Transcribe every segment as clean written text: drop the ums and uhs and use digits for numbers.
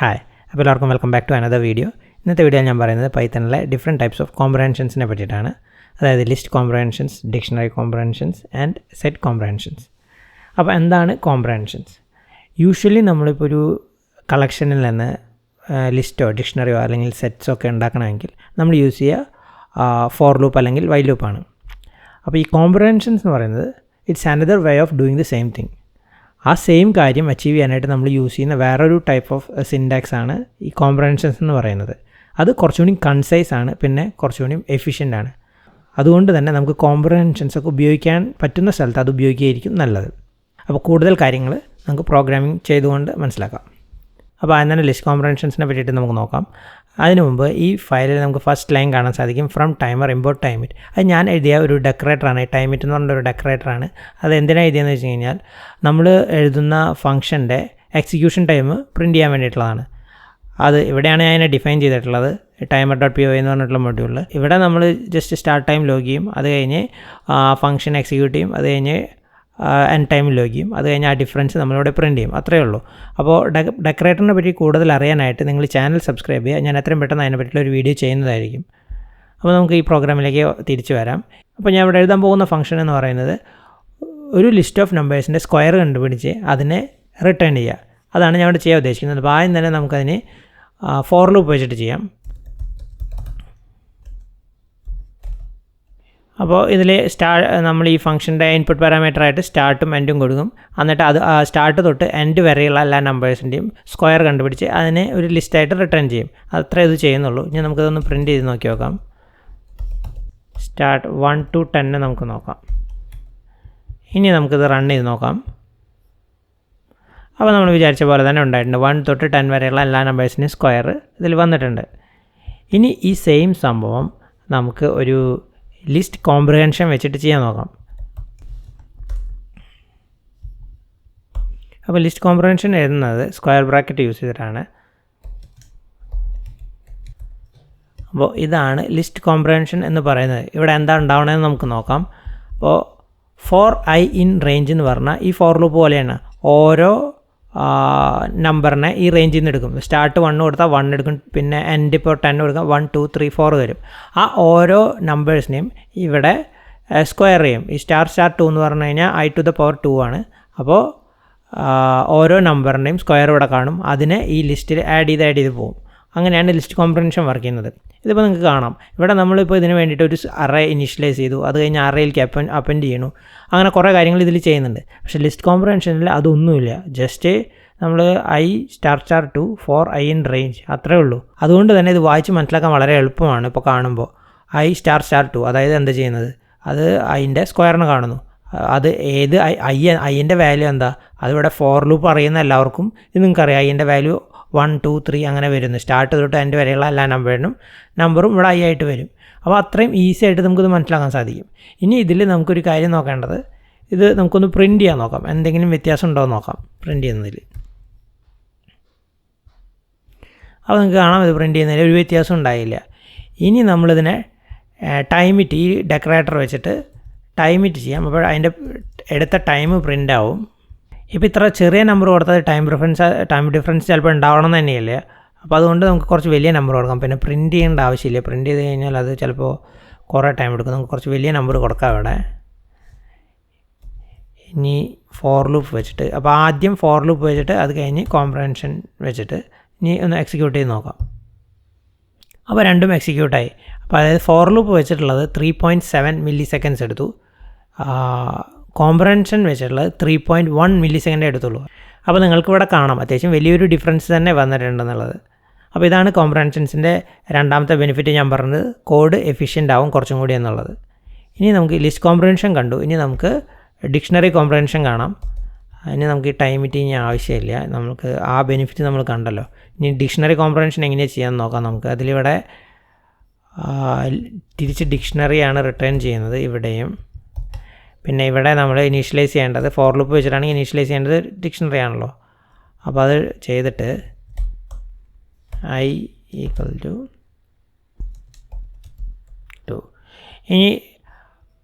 Hi, welcome back to another video. In this video, I will talk about different types of comprehensions. That is list comprehensions, dictionary comprehensions, and set comprehensions. Now, what are comprehensions? Usually, we use a collection list or dictionary or sets. We use a for loop or while loop. Now, comprehensions it's another way of doing the same thing. ആ same കാര്യം achieve ചെയ്യാനായിട്ട് നമ്മൾ use ചെയ്യുന്ന വേറൊരു type of syntax ആണ് ഈ കോംപ്രഹെൻഷൻസ് എന്ന് പറയുന്നത്. അത് കുറച്ചുകൂടി കൺസൈസ് ആണ്, പിന്നെ കുറച്ചുകൂടി എഫിഷ്യൻ്റ് ആണ്. അതുകൊണ്ട് തന്നെ നമുക്ക് കോംപ്രഹെൻഷൻസ് ഒക്കെ ഉപയോഗിക്കാൻ പറ്റുന്ന സ്ഥലത്ത് അത് ഉപയോഗിക്കുകയായിരിക്കും നല്ലത്. അപ്പോൾ കൂടുതൽ കാര്യങ്ങൾ നമുക്ക് പ്രോഗ്രാമിംഗ് ചെയ്തുകൊണ്ട് മനസ്സിലാക്കാം. അപ്പോൾ അതിന് ലിസ്റ്റ് കോംപ്രഹെൻഷൻസിനെ പറ്റിയിട്ട് നമുക്ക് നോക്കാം. അതിനു മുമ്പ് ഈ ഫയലിൽ നമുക്ക് ഫസ്റ്റ് ലൈൻ കാണാൻ സാധിക്കും, from timer import time it. അത് ഞാൻ എഴുതിയ ഒരു ഡെക്കറേറ്ററാണ്, ടൈം ഇറ്റ് എന്ന് പറഞ്ഞൊരു ഡെക്കറേറ്ററാണ്. അത് എന്തിനാണ് എഴുതിയെന്ന് വെച്ച് കഴിഞ്ഞാൽ നമ്മൾ എഴുതുന്ന ഫംഗ്ഷൻ്റെ എക്സിക്യൂഷൻ ടൈം പ്രിൻറ്റ് ചെയ്യാൻ വേണ്ടിയിട്ടുള്ളതാണ്. അത് ഇവിടെയാണ് ഞാൻ അതിനെ ഡിഫൈൻ ചെയ്തിട്ടുള്ളത്, timer.py എന്ന് പറഞ്ഞിട്ടുള്ള മൊഡ്യൂളിൽ. ഇവിടെ നമ്മൾ ജസ്റ്റ് സ്റ്റാർട്ട് ടൈം ലോഗ് ചെയ്യും, അത് കഴിഞ്ഞ് ഫംഗ്ഷൻ എക്സിക്യൂട്ട് ചെയ്യും, അത് കഴിഞ്ഞ് എൻഡ് ടൈം ലോഗ് ചെയ്യും, അത് കഴിഞ്ഞ് ആ ഡിഫറൻസ് നമ്മളിവിടെ പ്രിൻറ്റ് ചെയ്യും. അത്രയേ ഉള്ളൂ. അപ്പോൾ ഡെക്കറേറ്ററിനെ പറ്റി കൂടുതൽ അറിയാനായിട്ട് നിങ്ങൾ ചാനൽ സബ്സ്ക്രൈബ് ചെയ്യുക. ഞാൻ എത്രയും പെട്ടെന്ന് അതിനെ പറ്റിയുള്ള ഒരു വീഡിയോ ചെയ്യുന്നതായിരിക്കും. അപ്പോൾ നമുക്ക് ഈ പ്രോഗ്രാമിലേക്ക് തിരിച്ചു വരാം. അപ്പോൾ ഞാൻ ഇവിടെ എഴുതാൻ പോകുന്ന ഫംഗ്ഷൻ എന്ന് പറയുന്നത് ഒരു ലിസ്റ്റ് ഓഫ് നമ്പേഴ്സിൻ്റെ സ്ക്വയർ കണ്ടുപിടിച്ച് അതിനെ റിട്ടേൺ ചെയ്യുക. അതാണ് ഞാൻ ഇവിടെ ചെയ്യാൻ ഉദ്ദേശിക്കുന്നത്. അപ്പോൾ ആദ്യം തന്നെ നമുക്കതിന് ഫോർ ലൂപ്പ് വെച്ചിട്ട് ചെയ്യാം. അപ്പോൾ ഇതിൽ നമ്മൾ ഈ ഫംഗ്ഷൻ്റെ ഇൻപുട്ട് പാരാമീറ്ററായിട്ട് സ്റ്റാർട്ടും എൻഡും കൊടുക്കും. എന്നിട്ട് അത് സ്റ്റാർട്ട് തൊട്ട് എൻഡ് വരെയുള്ള എല്ലാ നമ്പേഴ്സിൻ്റെയും സ്ക്വയർ കണ്ടുപിടിച്ച് അതിനെ ഒരു ലിസ്റ്റായിട്ട് റിട്ടേൺ ചെയ്യും. അത്രേ ഇത് ചെയ്യുന്നുള്ളൂ. ഇനി നമുക്കിതൊന്ന് പ്രിൻറ്റ് ചെയ്ത് നോക്കി നോക്കാം. സ്റ്റാർട്ട് 1 to 10 നമുക്ക് നോക്കാം. ഇനി നമുക്കിത് റൺ ചെയ്ത് നോക്കാം. അപ്പോൾ നമ്മൾ വിചാരിച്ച പോലെ തന്നെ ഉണ്ടായിട്ടുണ്ട്. 1 തൊട്ട് 10 വരെയുള്ള എല്ലാ നമ്പേഴ്സിൻ്റെയും സ്ക്വയർ ഇതിൽ വന്നിട്ടുണ്ട്. ഇനി ഈ സെയിം സംഭവം നമുക്ക് ഒരു ലിസ്റ്റ് കോംപ്രിഹെൻഷൻ വെച്ചിട്ട് ചെയ്യാൻ നോക്കാം. അപ്പോൾ ലിസ്റ്റ് കോംപ്രിഹെൻഷൻ എഴുതുന്നത് സ്ക്വയർ ബ്രാക്കറ്റ് യൂസ് ചെയ്തിട്ടാണ്. അപ്പോൾ ഇതാണ് ലിസ്റ്റ് കോംപ്രിഹെൻഷൻ എന്ന് പറയുന്നത്. ഇവിടെ എന്താ ഉണ്ടാവണമെന്ന് നമുക്ക് നോക്കാം. അപ്പോൾ ഫോർ ഐ ഇൻ റേഞ്ച് എന്ന് പറഞ്ഞാൽ ഈ ഫോർ ലൂപ്പ് പോലെയാണ്. ഓരോ നമ്പറിനെ ഈ റേഞ്ചിൽ നിന്ന് എടുക്കും. സ്റ്റാർട്ട് 1 കൊടുത്താൽ 1 എടുക്കും, പിന്നെ എൻഡ് ഇപ്പോൾ 10 കൊടുക്കാം, 1 2 3 4 വരും. ആ ഓരോ നമ്പേഴ്സിനെയും ഇവിടെ സ്ക്വയർ ചെയ്യും. ഈ സ്റ്റാർ 2 എന്ന് പറഞ്ഞു കഴിഞ്ഞാൽ i to the power 2 ആണ്. അപ്പോൾ ഓരോ നമ്പറിൻ്റെയും സ്ക്വയർ ഇവിടെ കാണും. അതിനെ ഈ ലിസ്റ്റിൽ ആഡ് ചെയ്ത് പോകും. അങ്ങനെയാണ് ലിസ്റ്റ് കോംപ്രിഹെൻഷൻ വർക്ക് ചെയ്യുന്നത്. ഇതിപ്പോൾ നിങ്ങൾക്ക് കാണാം. ഇവിടെ നമ്മളിപ്പോൾ ഇതിന് വേണ്ടിയിട്ട് ഒരു അറേ ഇനിഷ്യലൈസ് ചെയ്തു, അത് കഴിഞ്ഞ് അറേയിലേക്ക് അപ്പൻഡ് ചെയ്യണു. അങ്ങനെ കുറേ കാര്യങ്ങൾ ഇതിൽ ചെയ്യുന്നുണ്ട്. പക്ഷേ ലിസ്റ്റ് കോംപ്രിഹെൻഷനിൽ അതൊന്നുമില്ല. ജസ്റ്റ് നമ്മൾ i ** 2 for i in range അത്രേ ഉള്ളൂ. അതുകൊണ്ട് തന്നെ ഇത് വായിച്ച് മനസ്സിലാക്കാൻ വളരെ എളുപ്പമാണ്. ഇപ്പോൾ കാണുമ്പോൾ i ** 2 അതായത് എന്താ ചെയ്യുന്നത്, അത് അതിൻ്റെ സ്ക്വയറിന് കാണുന്നു. അത് ഏത് ഐൻ്റെ വാല്യൂ എന്താ, അതിവിടെ ഫോർ ലൂപ്പ് അറിയുന്ന എല്ലാവർക്കും ഇത് നിങ്ങൾക്കറിയാം. ഐൻ്റെ വാല്യൂ 1 2 3 അങ്ങനെ വരുന്നു. സ്റ്റാർട്ട് തൊട്ട് എൻഡ് വരെയുള്ള എല്ലാ നമ്പറും ഇവിടെ ഐ ആയിട്ട് വരും. അപ്പോൾ അത്രയും ഈസി ആയിട്ട് നമുക്കിത് മനസ്സിലാക്കാൻ സാധിക്കും. ഇനി ഇതിൽ നമുക്കൊരു കാര്യം നോക്കേണ്ടത്, ഇത് നമുക്കൊന്ന് പ്രിൻറ്റ് ചെയ്യാൻ നോക്കാം. എന്തെങ്കിലും വ്യത്യാസം ഉണ്ടോ എന്ന് നോക്കാം പ്രിൻറ്റ് ചെയ്യുന്നതിൽ. അപ്പോൾ നിങ്ങൾക്ക് കാണാം, ഇത് പ്രിൻറ്റ് ചെയ്യുന്നതിൽ ഒരു വ്യത്യാസം ഉണ്ടായില്ല. ഇനി നമ്മളിതിനെ ടൈമിറ്റ്, ഈ ഡെക്കറേറ്റർ വെച്ചിട്ട് ടൈമിറ്റ് ചെയ്യാം. അപ്പോൾ അതിൻ്റെ എടുത്ത ടൈം പ്രിൻ്റ് ആവും. ഇപ്പോൾ ഇത്ര ചെറിയ നമ്പർ കൊടുത്താൽ ടൈം ഡിഫറൻസ് ചിലപ്പോൾ ഉണ്ടാവണം എന്ന് തന്നെയല്ലേ. അപ്പോൾ അതുകൊണ്ട് നമുക്ക് കുറച്ച് വലിയ നമ്പർ കൊടുക്കാം. പിന്നെ പ്രിൻറ്റ് ചെയ്യേണ്ട ആവശ്യമില്ല. പ്രിൻറ്റ് ചെയ്ത് കഴിഞ്ഞാൽ അത് ചിലപ്പോൾ കുറേ ടൈം എടുക്കും. നമുക്ക് കുറച്ച് വലിയ നമ്പർ കൊടുക്കാം ഇവിടെ. ഇനി ഫോർ ലൂപ്പ് വെച്ചിട്ട്, അപ്പോൾ ആദ്യം ഫോർ ലൂപ്പ് വെച്ചിട്ട് അത് കഴിഞ്ഞ് കോംപ്രിഹെൻഷൻ വെച്ചിട്ട് ഇനി ഒന്ന് എക്സിക്യൂട്ട് ചെയ്ത് നോക്കാം. അപ്പോൾ രണ്ടും എക്സിക്യൂട്ടായി. അപ്പോൾ അതായത് ഫോർ ലൂപ്പ് വെച്ചിട്ടുള്ളത് 3.7 മില്ലി സെക്കൻഡ്സ് എടുത്തു. കോംപ്രിഹെൻഷൻ വെച്ചിട്ടുള്ളത് 3.1 മില്ലി സെക്കൻഡേ എടുത്തുള്ളൂ. അപ്പോൾ നിങ്ങൾക്കിവിടെ കാണാം അത്യാവശ്യം വലിയൊരു ഡിഫറൻസ് തന്നെ വന്നിട്ടുണ്ടെന്നുള്ളത്. അപ്പോൾ ഇതാണ് കോംപ്രിഹെൻഷൻസിൻ്റെ രണ്ടാമത്തെ ബെനിഫിറ്റ് ഞാൻ പറഞ്ഞത്, കോഡ് എഫിഷ്യൻ്റ് ആവും കുറച്ചും കൂടി എന്നുള്ളത്. ഇനി നമുക്ക് ലിസ്റ്റ് കോംപ്രിഹെൻഷൻ കണ്ടു. ഇനി നമുക്ക് ഡിക്ഷണറി കോംപ്രിഹെൻഷൻ കാണാം. ഇനി നമുക്ക് ഈ ടൈമിറ്റ് ഇനി ആവശ്യമില്ല, നമുക്ക് ആ ബെനിഫിറ്റ് നമ്മൾ കണ്ടല്ലോ. ഇനി ഡിക്ഷണറി കോംപ്രിഹെൻഷൻ എങ്ങനെയാണ് ചെയ്യാൻ നോക്കാം നമുക്ക്. അതിലിവിടെ തിരിച്ച് ഡിക്ഷണറിയാണ് റിട്ടേൺ ചെയ്യുന്നത് ഇവിടെയും. പിന്നെ ഇവിടെ നമ്മൾ ഇനീഷ്യലൈസ് ചെയ്യേണ്ടത് ഫോർ ലൂപ്പ് വെച്ചിട്ടാണെങ്കിൽ ഇനീഷ്യലൈസ് ചെയ്യേണ്ടത് ഡിക്ഷണറി ആണല്ലോ. അപ്പോൾ അത് ചെയ്തിട്ട് i = 2. ഇനി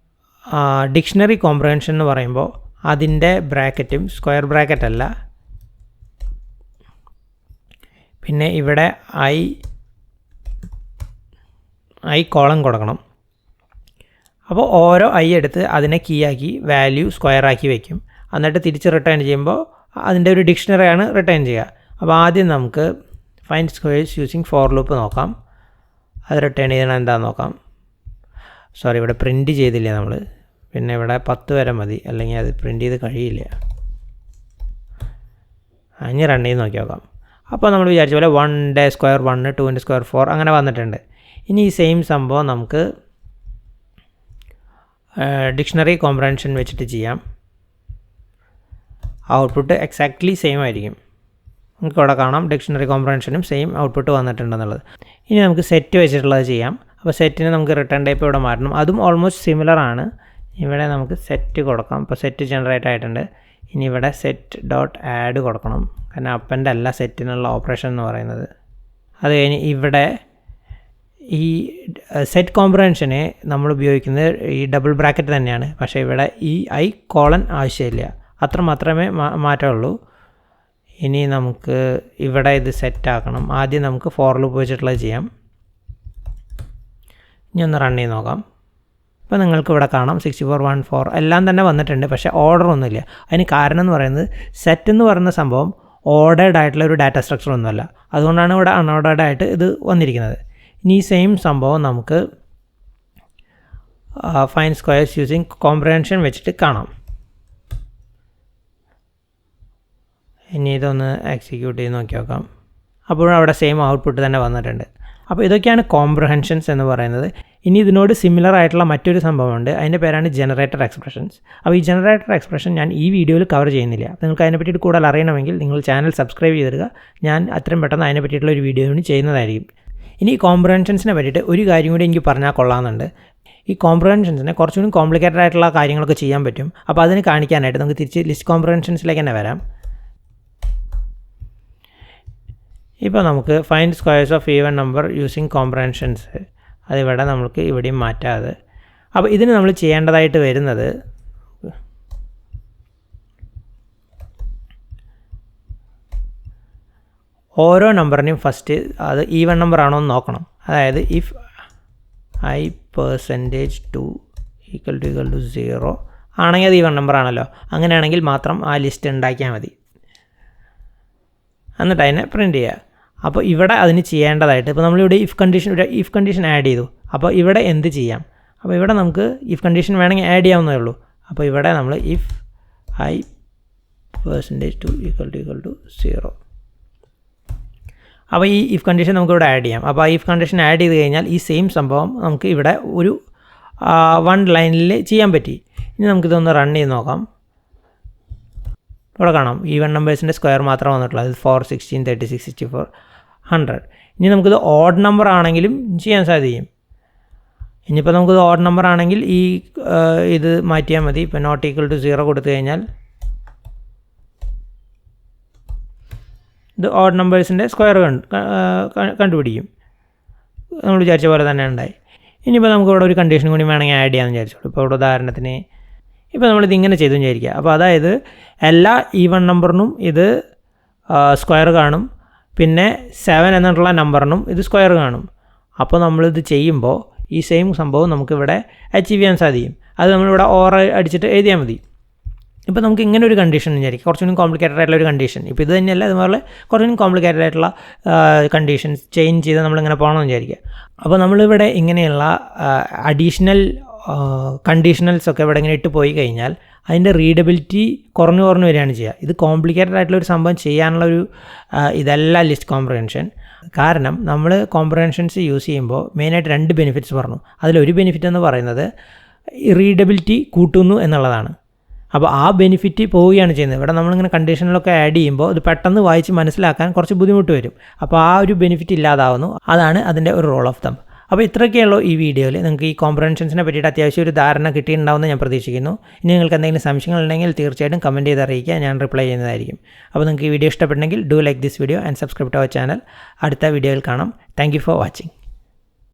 ഡിക്ഷണറി കോംപ്രിഹെൻഷൻ എന്ന് പറയുമ്പോൾ അതിൻ്റെ ബ്രാക്കറ്റും സ്ക്വയർ ബ്രാക്കറ്റ് അല്ല, പിന്നെ ഇവിടെ ഐ കോളം കൊടുക്കണം. അപ്പോൾ ഓരോ ഐ എടുത്ത് അതിനെ കീ ആക്കി വാല്യൂ സ്ക്വയർ ആക്കി വയ്ക്കും. എന്നിട്ട് തിരിച്ച് റിട്ടേൺ ചെയ്യുമ്പോൾ അതിൻ്റെ ഒരു ഡിക്ഷണറിയാണ് റിട്ടേൺ ചെയ്യുക. അപ്പോൾ ആദ്യം നമുക്ക് find squares using for loop നോക്കാം. അത് റിട്ടേൺ ചെയ്യണം എന്താണെന്ന് നോക്കാം. സോറി, ഇവിടെ പ്രിൻറ്റ് ചെയ്തില്ല നമ്മൾ. പിന്നെ ഇവിടെ 10 വരെ മതി, അല്ലെങ്കിൽ അത് പ്രിൻറ്റ് ചെയ്ത് കഴിയില്ല. ഇനി റൺ ചെയ്ത് നോക്കി നോക്കാം. അപ്പോൾ നമ്മൾ വിചാരിച്ച പോലെ 1 സ്ക്വയർ 1, 2 സ്ക്വയർ 4 അങ്ങനെ വന്നിട്ടുണ്ട്. ഇനി ഈ സെയിം സംഭവം നമുക്ക് ഡിക്ഷണറി കോംപ്രഹെൻഷൻ വെച്ചിട്ട് ചെയ്യാം. ഔട്ട്പുട്ട് എക്സാക്ട്ലി സെയിം ആയിരിക്കും. നമുക്ക് ഇവിടെ കാണാം ഡിക്ഷണറി കോംപ്രഹെൻഷനും സെയിം ഔട്ട്പുട്ട് വന്നിട്ടുണ്ടെന്നുള്ളത്. ഇനി നമുക്ക് സെറ്റ് വെച്ചിട്ടുള്ളത് ചെയ്യാം. അപ്പോൾ സെറ്റിന് നമുക്ക് റിട്ടേൺ ടൈപ്പ് ഇവിടെ മാറ്റണം. അതും ഓൾമോസ്റ്റ് സിമിലർ ആണ്. ഇവിടെ നമുക്ക് സെറ്റ് കൊടുക്കാം. ഇപ്പോൾ സെറ്റ് ജനറേറ്റ് ആയിട്ടുണ്ട്. ഇനി ഇവിടെ സെറ്റ് ഡോട്ട് ആഡ് കൊടുക്കണം. കാരണം അപ്പൻ്റെ അല്ല സെറ്റിനുള്ള ഓപ്പറേഷൻ എന്ന് പറയുന്നത്. അത് കഴിഞ്ഞ് ഇവിടെ ഈ സെറ്റ് കോംപ്രഹെൻഷന് നമ്മൾ ഉപയോഗിക്കുന്നത് ഈ ഡബിൾ ബ്രാക്കറ്റ് തന്നെയാണ്. പക്ഷേ ഇവിടെ ഈ ഐ കോളൻ ആവശ്യമില്ല. അത്ര മാത്രമേ മാറ്റമുള്ളൂ. ഇനി നമുക്ക് ഇവിടെ ഇത് സെറ്റാക്കണം. ആദ്യം നമുക്ക് ഫോർ ലൂപ്പ് വെച്ചിട്ടുള്ളത് ചെയ്യാം. ഇനി ഒന്ന് റൺ ചെയ്ത് നോക്കാം. ഇപ്പോൾ നിങ്ങൾക്ക് ഇവിടെ കാണാം 6414 എല്ലാം തന്നെ വന്നിട്ടുണ്ട്. പക്ഷേ ഓർഡർ ഒന്നുമില്ല. അതിന് കാരണം എന്ന് പറയുന്നത് സെറ്റ് എന്ന് പറയുന്ന സംഭവം ഓർഡേഡ് ആയിട്ടുള്ള ഒരു ഡാറ്റ സ്ട്രക്ചർ ഒന്നുമല്ല. അതുകൊണ്ടാണ് ഇവിടെ അൺഓർഡേഡ് ആയിട്ട് ഇത് വന്നിരിക്കുന്നത്. ഇനി ഈ സെയിം സംഭവം നമുക്ക് ഫൈൻഡ് സ്ക്വയേഴ്സ് യൂസിങ് കോംപ്രഹെൻഷൻ വെച്ചിട്ട് കാണാം. ഇനി ഇതൊന്ന് എക്സിക്യൂട്ട് ചെയ്ത് നോക്കി നോക്കാം. അപ്പോഴും അവിടെ സെയിം ഔട്ട്പുട്ട് തന്നെ വന്നിട്ടുണ്ട്. അപ്പോൾ ഇതൊക്കെയാണ് കോംപ്രഹെൻഷൻസ് എന്ന് പറയുന്നത്. ഇനി ഇതിനോട് സിമിലർ ആയിട്ടുള്ള മറ്റൊരു സംഭവമുണ്ട്. അതിൻ്റെ പേരാണ് ജനറേറ്റർ എക്സ്പ്രഷൻസ്. അപ്പോൾ ഈ ജനറേറ്റർ എക്സ്പ്രഷൻ ഞാൻ ഈ വീഡിയോയിൽ കവർ ചെയ്യുന്നില്ല. അപ്പോൾ നിങ്ങൾക്ക് അതിനെ പറ്റിയിട്ട് കൂടുതൽ അറിയണമെങ്കിൽ നിങ്ങൾ ചാനൽ സബ്സ്ക്രൈബ് ചെയ്തിടുക. ഞാൻ അത്രയും പെട്ടെന്ന് അതിനെ പറ്റിയിട്ടുള്ള ഒരു വീഡിയോ കൂടി ചെയ്യുന്നതായിരിക്കും. ഇനി ഈ കോംപ്രഹെൻഷൻസിനെ പറ്റിയിട്ട് ഒരു കാര്യം കൂടി എനിക്ക് പറഞ്ഞാൽ കൊള്ളാമെന്നുണ്ട്. ഈ കോംപ്രഹെൻഷൻസിനെ കുറച്ചുകൂടി കോംപ്ലിക്കേറ്റഡ് ആയിട്ടുള്ള കാര്യങ്ങളൊക്കെ ചെയ്യാൻ പറ്റും. അപ്പോൾ അതിന് കാണിക്കാനായിട്ട് നമുക്ക് തിരിച്ച് ലിസ്റ്റ് കോംപ്രഹെൻഷൻസിലേക്ക് തന്നെ വരാം. ഇപ്പോൾ നമുക്ക് find squares of even number using comprehensions അതിവിടെ നമുക്ക് ഇവിടെയും മാറ്റാതെ. അപ്പോൾ ഇതിന് നമ്മൾ ചെയ്യേണ്ടതായിട്ട് വരുന്നത് ഓരോ നമ്പറിനെയും ഫസ്റ്റ് അത് ഈവൻ നമ്പർ ആണോ എന്ന് നോക്കണം. അതായത് ഇഫ് I %2 = 0 ആണെങ്കിൽ അത് ഈവൻ നമ്പർ ആണല്ലോ. അങ്ങനെയാണെങ്കിൽ മാത്രം ആ ലിസ്റ്റ് ഉണ്ടാക്കിയാൽ മതി. എന്നിട്ട് അതിനെ പ്രിൻറ്റ് ചെയ്യുക. അപ്പോൾ ഇവിടെ അതിന് ചെയ്യേണ്ടതായിട്ട് ഇപ്പോൾ നമ്മളിവിടെ ഇഫ് കണ്ടീഷൻ ആഡ് ചെയ്തു. അപ്പോൾ ഇവിടെ എന്ത് ചെയ്യാം? അപ്പോൾ ഇവിടെ നമുക്ക് ഇഫ് കണ്ടീഷൻ വേണമെങ്കിൽ ആഡ് ചെയ്യാവുന്നതേ ഉള്ളൂ. അപ്പോൾ ഇവിടെ നമ്മൾ ഇഫ് I %2 = 0. അപ്പോൾ ഈ ഇഫ് കണ്ടീഷൻ നമുക്കിവിടെ ആഡ് ചെയ്യാം. അപ്പോൾ ആ ഇഫ് കണ്ടീഷൻ ആഡ് ചെയ്ത് കഴിഞ്ഞാൽ ഈ സെയിം സംഭവം നമുക്ക് ഇവിടെ ഒരു 1 ലൈനിൽ ചെയ്യാൻ പറ്റി. ഇനി നമുക്കിതൊന്ന് റൺ ചെയ്ത് നോക്കാം. ഇവിടെ കാണാം ഈവൻ നമ്പേഴ്സിൻ്റെ സ്ക്വയർ മാത്രം വന്നിട്ടുള്ളത്. അത് 4, 16, 36, 64, 100. ഇനി നമുക്കിത് ഓഡ് നമ്പർ ആണെങ്കിലും ചെയ്യാൻ സാധിക്കും. ഇനിയിപ്പോൾ നമുക്കിത് ഓഡ് നമ്പർ ആണെങ്കിൽ ഈ ഇത് മാറ്റിയാൽ മതി. ഇപ്പോൾ ≠0 കൊടുത്തു കഴിഞ്ഞാൽ ഇത് ഓഡ് നമ്പേഴ്സിൻ്റെ സ്ക്വയർ കണ്ടുപിടിക്കും. നമ്മൾ വിചാരിച്ച പോലെ തന്നെ ഉണ്ടായി. ഇനിയിപ്പോൾ നമുക്ക് ഇവിടെ ഒരു കണ്ടീഷൻ കൂടി വേണമെങ്കിൽ ആഡ് ചെയ്യാമെന്ന് വിചാരിച്ചോളൂ. ഇപ്പോൾ ഇവിടെ ഉദാഹരണത്തിന് ഇപ്പോൾ നമ്മളിത് ഇങ്ങനെ ചെയ്തു വിചാരിക്കുക. അപ്പോൾ അതായത് എല്ലാ ഈവൺ നമ്പറിനും ഇത് സ്ക്വയർ കാണും. പിന്നെ 7 എന്നുള്ള നമ്പറിനും ഇത് സ്ക്വയർ കാണും. അപ്പോൾ നമ്മളിത് ചെയ്യുമ്പോൾ ഈ സെയിം സംഭവം നമുക്കിവിടെ അച്ചീവ് ചെയ്യാൻ സാധിക്കും. അത് നമ്മളിവിടെ ഓർ അടിച്ചിട്ട് എഴുതിയാൽ മതി. ഇപ്പോൾ നമുക്ക് ഇങ്ങനെ ഒരു കണ്ടീഷൻ വിചാരിക്കും, കുറച്ചുകൂടി കോംപ്ലിക്കേറ്റഡ് ആയിട്ടുള്ള ഒരു കണ്ടീഷൻ. ഇപ്പോൾ ഇത് തന്നെയല്ല, അതുപോലെ കുറച്ചുകൂടി കോംപ്ലിക്കേറ്റഡ് ആയിട്ടുള്ള കണ്ടീഷൻസ് ചേഞ്ച് ചെയ്ത് നമ്മളിങ്ങനെ പോകണമെന്ന് വിചാരിക്കുക. അപ്പോൾ നമ്മളിവിടെ ഇങ്ങനെയുള്ള അഡീഷണൽ കണ്ടീഷണൽസൊക്കെ ഇവിടെ ഇങ്ങനെ ഇട്ട് പോയി കഴിഞ്ഞാൽ അതിൻ്റെ റീഡബിലിറ്റി കുറഞ്ഞു വരികയാണ് ചെയ്യുക. ഇത് കോംപ്ലിക്കേറ്റഡ് ആയിട്ടുള്ളൊരു സംഭവം ചെയ്യാനുള്ളൊരു ഇതല്ല ലിസ്റ്റ് കോംപ്രിഹെൻഷൻ. കാരണം നമ്മൾ കോംപ്രിഹെൻഷൻസ് യൂസ് ചെയ്യുമ്പോൾ മെയിനായിട്ട് 2 ബെനിഫിറ്റ്സ് പറഞ്ഞു. അതിലൊരു ബെനിഫിറ്റ് എന്ന് പറയുന്നത് റീഡബിലിറ്റി കൂട്ടുന്നു എന്നുള്ളതാണ്. അപ്പോൾ ആ ബെനിഫിറ്റ് പോവുകയാണ് ചെയ്യുന്നത്. ഇവിടെ നമ്മളിങ്ങനെ കണ്ടീഷനിലൊക്കെ ആഡ് ചെയ്യുമ്പോൾ ഇത് പെട്ടെന്ന് വായിച്ച് മനസ്സിലാക്കാൻ കുറച്ച് ബുദ്ധിമുട്ട് വരും. അപ്പോൾ ആ ഒരു ബെനിഫിറ്റ് ഇല്ലാതാവുന്നു. അതാണ് അതിൻ്റെ ഒരു റോൾ ഓഫ് തമ്പ്. അപ്പോൾ ഇത്രയൊക്കെയുള്ളൂ ഈ വീഡിയോയിൽ. നിങ്ങൾക്ക് ഈ കോംപ്രിഹെൻഷൻസിനെ പറ്റിയിട്ട് അത്യാവശ്യം ഒരു ധാരണ കിട്ടിയിട്ടുണ്ടാവുമെന്ന് ഞാൻ പ്രതീക്ഷിക്കുന്നു. ഇനി നിങ്ങൾക്ക് എന്തെങ്കിലും സംശയങ്ങളുണ്ടെങ്കിൽ തീർച്ചയായിട്ടും കമൻറ്റ് ചെയ്ത് അറിയിക്കുക, ഞാൻ റിപ്ലൈ ചെയ്യുന്നതായിരിക്കും. അപ്പോൾ നിങ്ങൾക്ക് ഈ വീഡിയോ ഇഷ്ടപ്പെട്ടെങ്കിൽ do like this video and subscribe to our channel. അടുത്ത വീഡിയോയിൽ കാണാം. Thank you for watching.